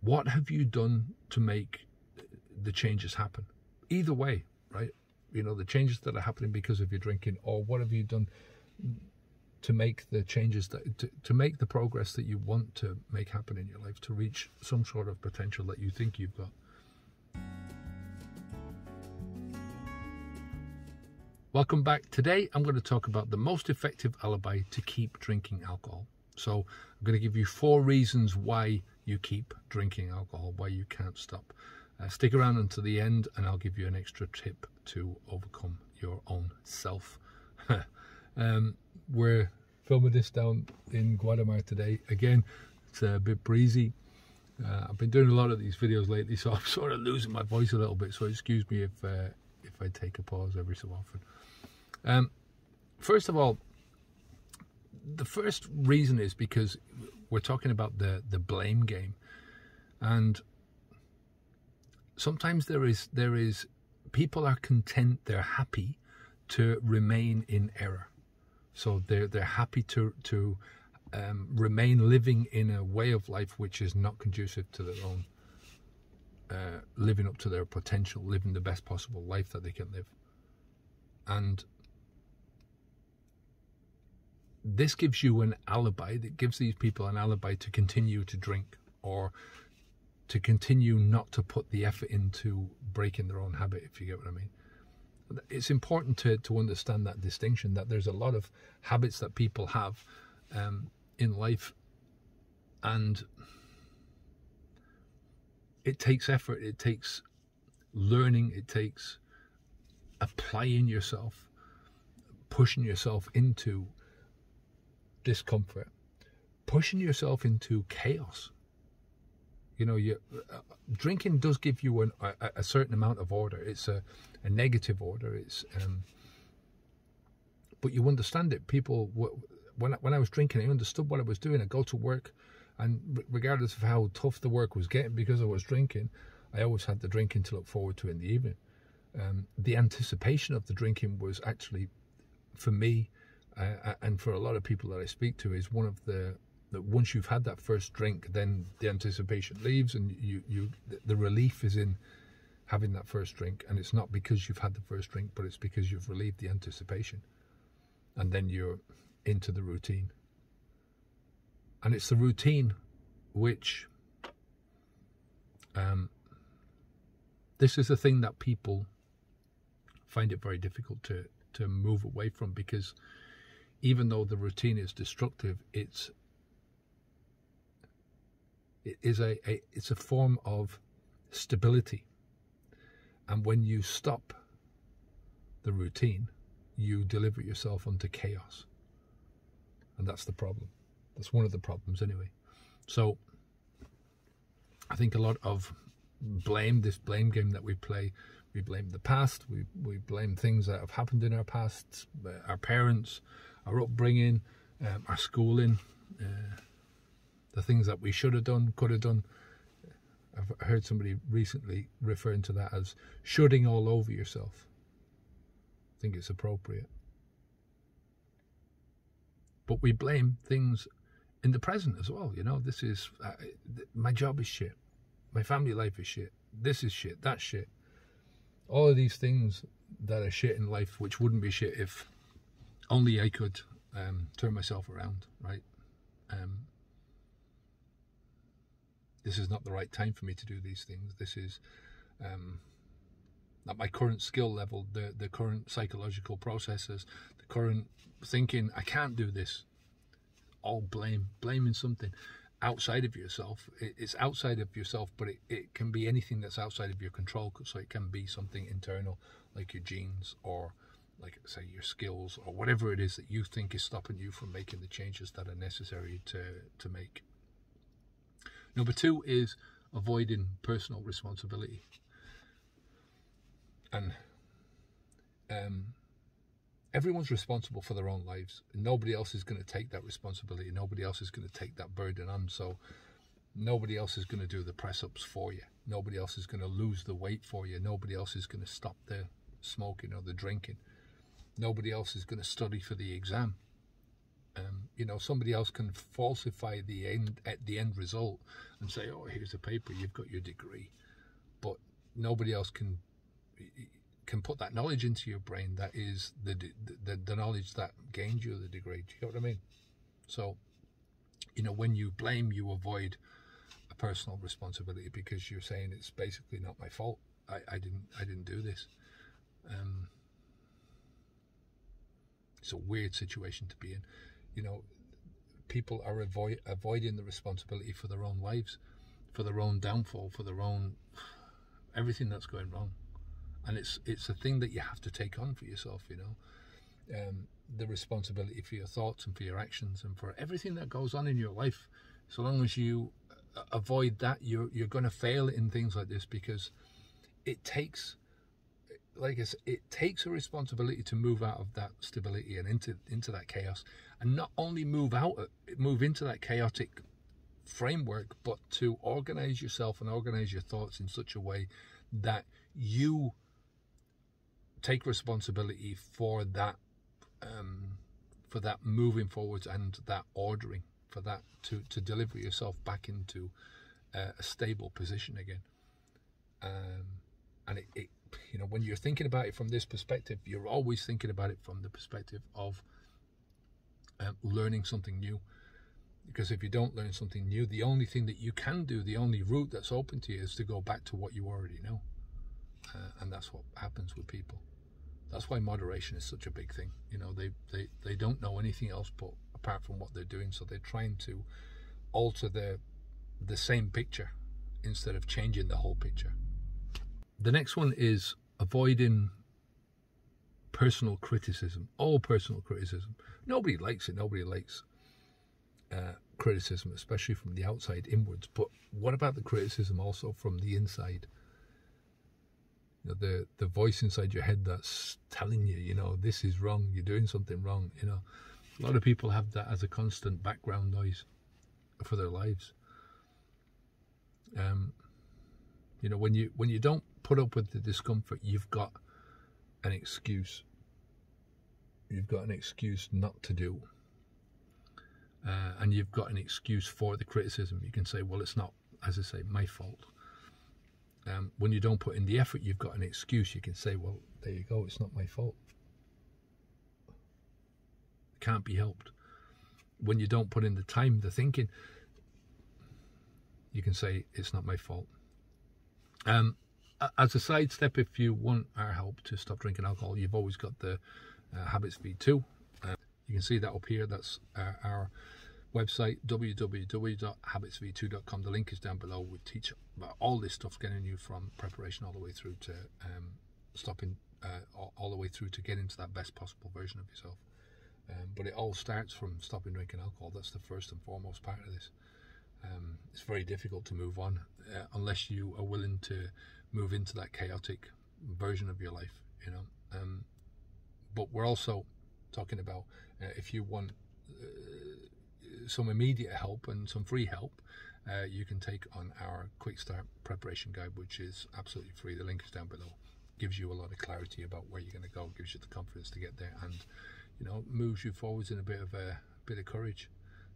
What have you done to make the changes happen? Either way, right? You know, the changes that are happening because of your drinking, or what have you done to make the changes to make the progress that you want to make happen in your life, to reach some sort of potential that you think you've got. Welcome back. Today I'm going to talk about the most effective alibi to keep drinking alcohol. So I'm going to give you 4 reasons why you keep drinking alcohol, why you can't stop. Stick around until the end and I'll give you an extra tip to overcome your own self. We're filming this down in Guatemala today. Again, it's a bit breezy. I've been doing a lot of these videos lately, so I'm sort of losing my voice a little bit, so excuse me if I take a pause every so often. First of all, the first reason is because we're talking about the blame game, and sometimes there is people are content, they're happy to remain in error. So they're happy to remain living in a way of life which is not conducive to their own living up to their potential, living the best possible life that they can live. And this gives you an alibi, that gives these people an alibi to continue to drink, or to continue not to put the effort into breaking their own habit, if you get what I mean. It's important to understand that distinction, that there's a lot of habits that people have in life, and it takes effort, it takes learning, it takes applying yourself, pushing yourself into discomfort, pushing yourself into chaos. You know, drinking does give you a certain amount of order. It's a negative order. It's but you understand it. People, when I was drinking, I understood what I was doing. I go to work, and regardless of how tough the work was getting, because I was drinking, I always had the drinking to look forward to in the evening. The anticipation of the drinking was actually, for me, and for a lot of people that I speak to, is one of that once you've had that first drink, then the anticipation leaves, and the relief is in having that first drink. And it's not because you've had the first drink, but it's because you've relieved the anticipation, and then you're into the routine. And it's the routine which this is the thing that people find it very difficult to move away from, because even though the routine is destructive, it's a form of stability. And when you stop the routine, you deliver yourself onto chaos, and that's the problem. That's one of the problems anyway. So I think a lot of blame, this blame game that we play, we blame the past, we blame things that have happened in our past, our parents, our upbringing, our schooling, the things that we should have done, could have done. I've heard somebody recently referring to that as shoulding all over yourself. I think it's appropriate. But we blame things in the present as well. You know, this is, my job is shit. My family life is shit. This is shit. That's shit. All of these things that are shit in life, which wouldn't be shit if only I could turn myself around, right? This is not the right time for me to do these things. This is at my current skill level, the current psychological processes, the current thinking, I can't do this. All blaming something outside of yourself. It's outside of yourself, but it can be anything that's outside of your control. So it can be something internal, like your genes, or like, say, your skills, or whatever it is that you think is stopping you from making the changes that are necessary to make. Number 2 is avoiding personal responsibility. And everyone's responsible for their own lives. Nobody else is going to take that responsibility. Nobody else is going to take that burden on. So nobody else is going to do the press-ups for you. Nobody else is going to lose the weight for you. Nobody else is going to stop the smoking or the drinking. Nobody else is going to study for the exam. You know, somebody else can falsify the end result and say, oh, here's a paper, you've got your degree, but nobody else can put that knowledge into your brain. That is the knowledge that gained you the degree. Do you get what I mean? So, you know, when you blame, you avoid a personal responsibility, because you're saying it's basically not my fault. I didn't do this. It's a weird situation to be in. You know, people are avoiding the responsibility for their own lives, for their own downfall, for their own everything that's going wrong. And it's a thing that you have to take on for yourself, you know. The responsibility for your thoughts and for your actions and for everything that goes on in your life. So long as you avoid that, you're going to fail in things like this, because it takes, like I said, it takes a responsibility to move out of that stability and into that chaos, and not only move into that chaotic framework, but to organize yourself and organize your thoughts in such a way that you take responsibility for that moving forwards and that ordering, for that to deliver yourself back into a stable position again. And it you know, when you're thinking about it from this perspective, you're always thinking about it from the perspective of learning something new. Because if you don't learn something new, the only thing that you can do, the only route that's open to you, is to go back to what you already know. And that's what happens with people. That's why moderation is such a big thing. You know, they don't know anything else but apart from what they're doing, so they're trying to alter the same picture instead of changing the whole picture. The next one is avoiding personal criticism. All personal criticism. Nobody likes it. Nobody likes criticism, especially from the outside inwards. But what about the criticism also from the inside? You know, the voice inside your head that's telling you, you know, this is wrong, you're doing something wrong. You know, a lot of people have that as a constant background noise for their lives. You know, when you don't put up with the discomfort, you've got an excuse. You've got an excuse not to do. And you've got an excuse for the criticism. You can say, well, it's not, as I say, my fault. When you don't put in the effort, you've got an excuse. You can say, well, there you go, it's not my fault. It can't be helped. When you don't put in the time, the thinking, you can say, it's not my fault. As a side step, if you want our help to stop drinking alcohol, you've always got the Habits V2. You can see that up here. That's our website, www.habitsv2.com. The link is down below. We teach about all this stuff, getting you from preparation all the way through to stopping, all the way through to getting to that best possible version of yourself. But it all starts from stopping drinking alcohol. That's the first and foremost part of this. It's very difficult to move on unless you are willing to move into that chaotic version of your life, you know. But we're also talking about if you want some immediate help and some free help, you can take on our Quick Start Preparation Guide, which is absolutely free. The link is down below. Gives you a lot of clarity about where you're going to go, gives you the confidence to get there, and, you know, moves you forwards in a bit of courage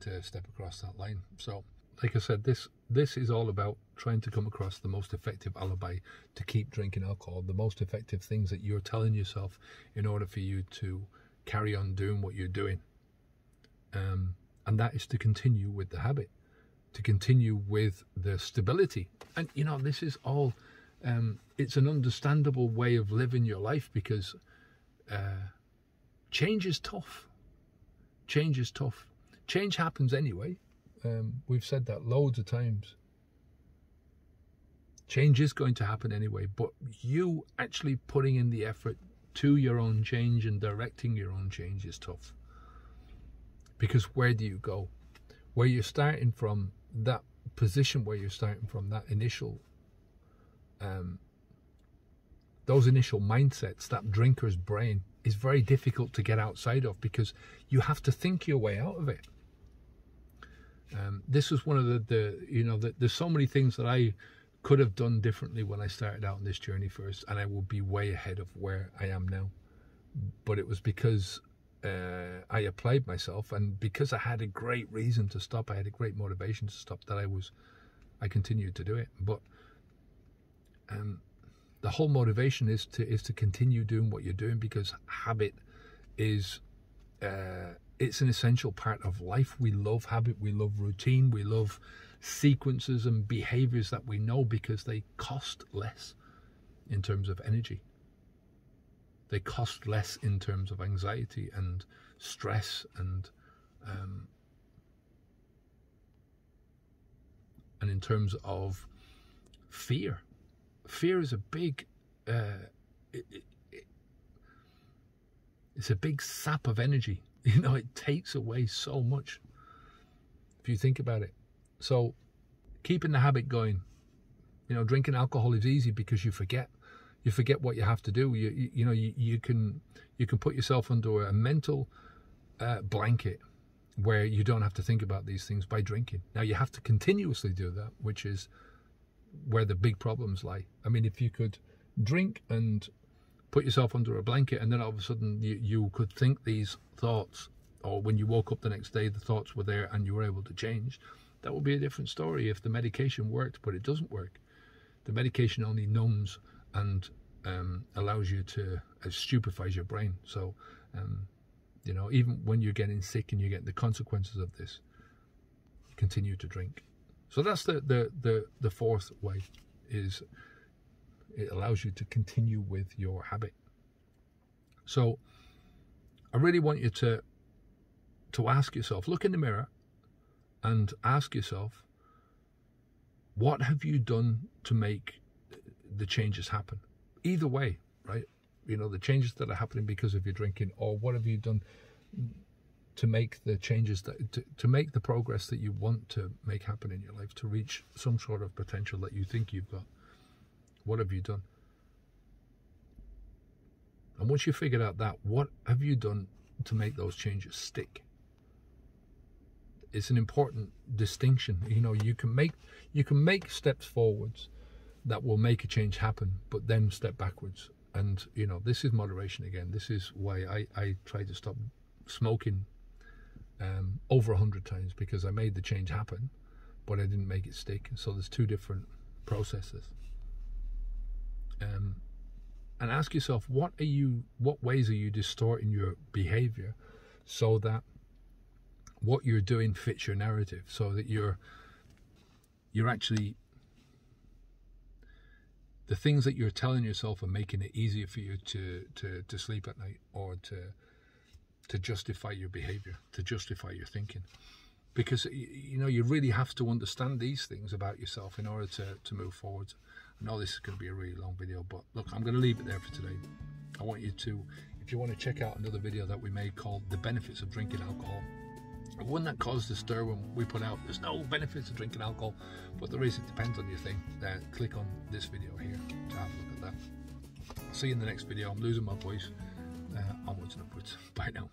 to step across that line. So, like I said, this is all about trying to come across the most effective alibi to keep drinking alcohol, the most effective things that you're telling yourself in order for you to carry on doing what you're doing. And that is to continue with the habit, to continue with the stability. And, you know, this is all, it's an understandable way of living your life, because change is tough. Change is tough. Change happens anyway. We've said that loads of times. Change is going to happen anyway, but you actually putting in the effort to your own change and directing your own change is tough. Because where do you go? Where you're starting from, that position where you're starting from, that initial, those initial mindsets, that drinker's brain, is very difficult to get outside of, because you have to think your way out of it. This was one of there's so many things that I could have done differently when I started out on this journey first, and I would be way ahead of where I am now. But it was because I applied myself, and because I had a great reason to stop, I had a great motivation to stop, that I continued to do it. But the whole motivation is to continue doing what you're doing, because habit is it's an essential part of life. We love habit, we love routine, we love sequences and behaviors that we know, because they cost less in terms of energy. They cost less in terms of anxiety and stress and in terms of fear. Fear is a big it's a big sap of energy. You know, it takes away so much if you think about it. So keeping the habit going, you know, drinking alcohol is easy because you forget what you have to do. You can put yourself under a mental blanket where you don't have to think about these things by drinking. Now you have to continuously do that, which is where the big problems lie. I mean, if you could drink and put yourself under a blanket, and then all of a sudden you could think these thoughts, or when you woke up the next day the thoughts were there and you were able to change, that would be a different story if the medication worked. But it doesn't work. The medication only numbs and allows you to, stupefies your brain. So you know, even when you're getting sick and you get the consequences of this, continue to drink. So that's the fourth way, is it allows you to continue with your habit. So I really want you to ask yourself, look in the mirror and ask yourself, what have you done to make the changes happen? Either way, right? You know, the changes that are happening because of your drinking, or what have you done to make the changes to make the progress that you want to make happen in your life, to reach some sort of potential that you think you've got. What have you done? And once you figured out that, what have you done to make those changes stick? It's an important distinction. You know, you can make steps forwards that will make a change happen, but then step backwards. And you know, this is moderation again. This is why I tried to stop smoking over 100 times, because I made the change happen, but I didn't make it stick. So there's two different processes. And ask yourself, what ways are you distorting your behavior so that what you're doing fits your narrative, so that you're actually, the things that you're telling yourself are making it easier for you to sleep at night, or to justify your behavior, to justify your thinking. Because, you know, you really have to understand these things about yourself in order to move forward. I know this is going to be a really long video, but look, I'm going to leave it there for today. I want you to, if you want to check out another video that we made called The Benefits of Drinking Alcohol, one that caused a stir when we put out, there's no benefits of drinking alcohol, but there is, it depends on your thing. Then click on this video here to have a look at that. I'll see you in the next video. I'm losing my voice. Onwards and upwards. Bye now.